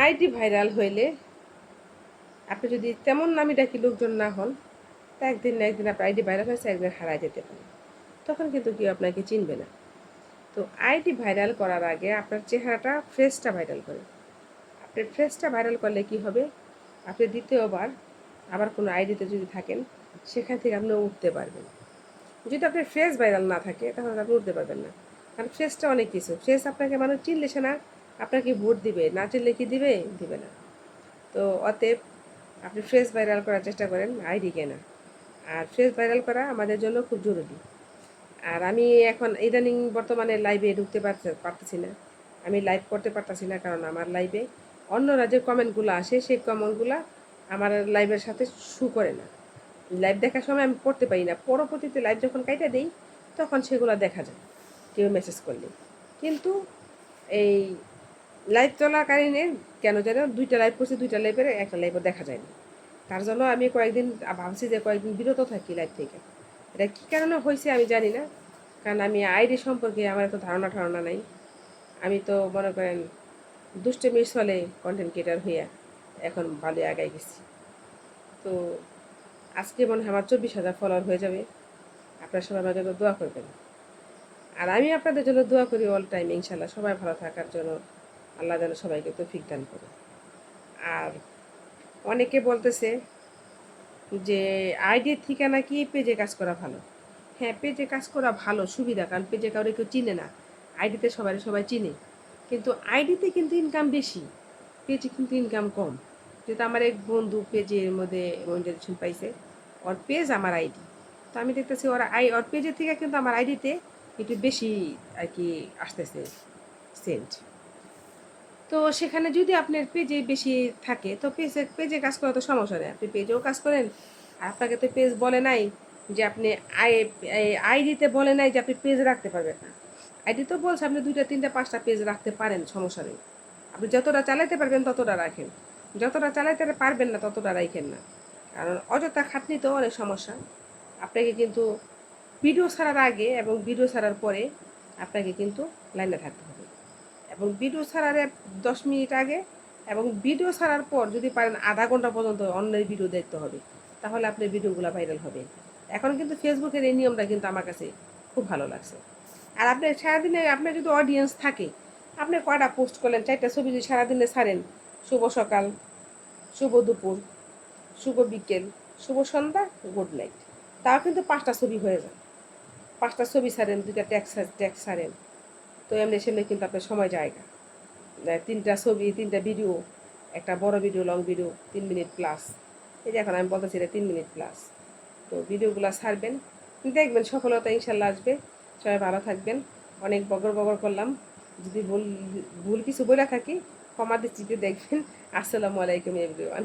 ID viral হইলে আপনি যদি তেমন নামি ডাকি লোকজন না হন, তা একদিন না একদিন আপনার আইডি ভাইরাল হয়েছে, একদিন হারায় যেতে পারে। তখন কিন্তু কেউ আপনাকে চিনবে না। তো আইডি ভাইরাল করার আগে আপনার চেহারাটা, ফেসটা ভাইরাল করে। আপনার ফেসটা ভাইরাল করলে কি হবে, আপনি দ্বিতীয়বার আবার কোনো আইডিতে যদি থাকেন, সেখান থেকে আপনি উঠতে পারবেন। যদি আপনার ফেস ভাইরাল না থাকে তাহলে আপনি উঠতে পারবেন না। কারণ ফেসটা অনেক কিছু। ফেস আপনাকে মানুষ চিনলে সে না আপনাকে ভোট দিবে, না চিনলে কি দিবে, দিবে না। তো অতএব আপনি ফেস ভাইরাল করার চেষ্টা করেন, আইডি কেনা। আর ফেস ভাইরাল করা আমাদের জন্য খুব জরুরি। আর আমি এখন ইদানিং বর্তমানে লাইভে ঢুকতে পারতেছি না। আমি লাইভ করতে পারতেছি না, কারণ আমার লাইভে অন্যরা যে কমেন্টগুলো আসে সেই কমেন্টগুলো আমার লাইভের সাথে শু করে না। লাইভ দেখার সময় আমি পড়তে পারি না, পরবর্তীতে লাইভ যখন কাইটা দিই তখন সেগুলো দেখা যায় কেউ মেসেজ করলে। কিন্তু এই লাইভ চলাকালীনে কেন যেন দুইটা লাইভ করছি, দুইটা লাইভের একটা লাইভও দেখা যায়নি। তার জন্য আমি কয়েকদিন ভাবছি যে কয়েকদিন বিরত থাকি লাইভ থেকে। এটা কী কারণে হয়েছে আমি জানি না, কারণ আমি আইডি সম্পর্কে আমার এত ধারণা নাই। আমি তো মনে করেন দুষ্টমির চলে কন্টেন্ট ক্রিয়েটার হইয়া এখন ভালো আগায় গেছি। তো আজকে মনে হয় আমার 24,000 ফলোয়ার হয়ে যাবে। আপনারা সবাই আমার জন্য দোয়া করবেন। আর আমি আপনাদের জন্য দোয়া করি অল টাইম, ইনশাল্লাহ সবাই ভালো থাকার জন্য। আল্লাহ যেন সবাইকে তৌফিক দান করে। আর অনেকে বলতেছে যে আইডির থেকে নাকি পেজে কাজ করা ভালো। হ্যাঁ, পেজে কাজ করা ভালো, সুবিধা, কারণ পেজে কাউরে কেউ চিনে না। আইডিতে সবাই চিনে, কিন্তু আইডিতে কিন্তু ইনকাম বেশি, পেজে কিন্তু ইনকাম কম। যেহেতু আমার এক বন্ধু পেজের মধ্যে মনিটাইজেশন পাইছে, ওর পেজ আমার আইডি। তো আমি দেখতেছি ওর পেজের থেকে কিন্তু আমার আইডিতে একটু বেশি আর কি আসতেছে সেন্ট। তো সেখানে যদি আপনার পেজে বেশি থাকে তো পেজে পেজে কাজ করা তো সমস্যা নেই, আপনি পেজেও কাজ করেন। আর আপনাকে তো পেজ বলে নাই যে আপনি আই আইডিতে বলে নাই যে আপনি পেজ রাখতে পারবেন না। আইডি তো বলছে আপনি 2টা 3টা 5টা পেজ রাখতে পারেন, সমস্যা নেই। আপনি যতটা চালাতে পারবেন ততটা রাখেন, যতটা চালাতে পারবেন না ততটা রাখেন না। কারণ অযথা খাটনি তো অনেক সমস্যা। আপনাকে কিন্তু ভিডিও ছাড়ার আগে এবং ভিডিও ছাড়ার পরে আপনাকে কিন্তু লাইনে থাকতে হবে। এবং ভিডিও ছাড়ার 10 মিনিট আগে এবং ভিডিও ছাড়ার পর যদি পারেন আধা ঘন্টা পর্যন্ত অন্যের ভিডিও দেখতে হবে, তাহলে আপনার ভিডিওগুলো ভাইরাল হবে। এখন কিন্তু ফেসবুকের এই নিয়মটা কিন্তু আমার কাছে খুব ভালো লাগছে। আর আপনি সারাদিনে আপনার যদি অডিয়েন্স থাকে, আপনি কয়টা পোস্ট করলেন, 4টা ছবি যদি সারাদিনে ছাড়েন, শুভ সকাল, শুভ দুপুর, শুভ বিকেল, শুভ সন্ধ্যা, গুড নাইট, তাও কিন্তু 5টা ছবি হয়ে যায়। 5টা ছবি ছাড়েন, 2টা ট্যাক্স ছাড়েন, তো এমনি সেমনি কিন্তু আপনার সময় জায়গা। 3টা ছবি, 3টা ভিডিও, একটা বড় video, long video 3 minute plus. এই যে এখন আমি বলতেছি এটা 3 মিনিট প্লাস। তো ভিডিওগুলো ছাড়বেন, দেখবেন সফলতা ইনশাল্লাহ আসবে। সবাই ভালো থাকবেন। অনেক বগর করলাম, যদি ভুল ভুল কিছু বলে থাকি ক্ষমা দৃষ্টিতে দেখবেন। আসসালামু আলাইকুম এভরিওয়ান।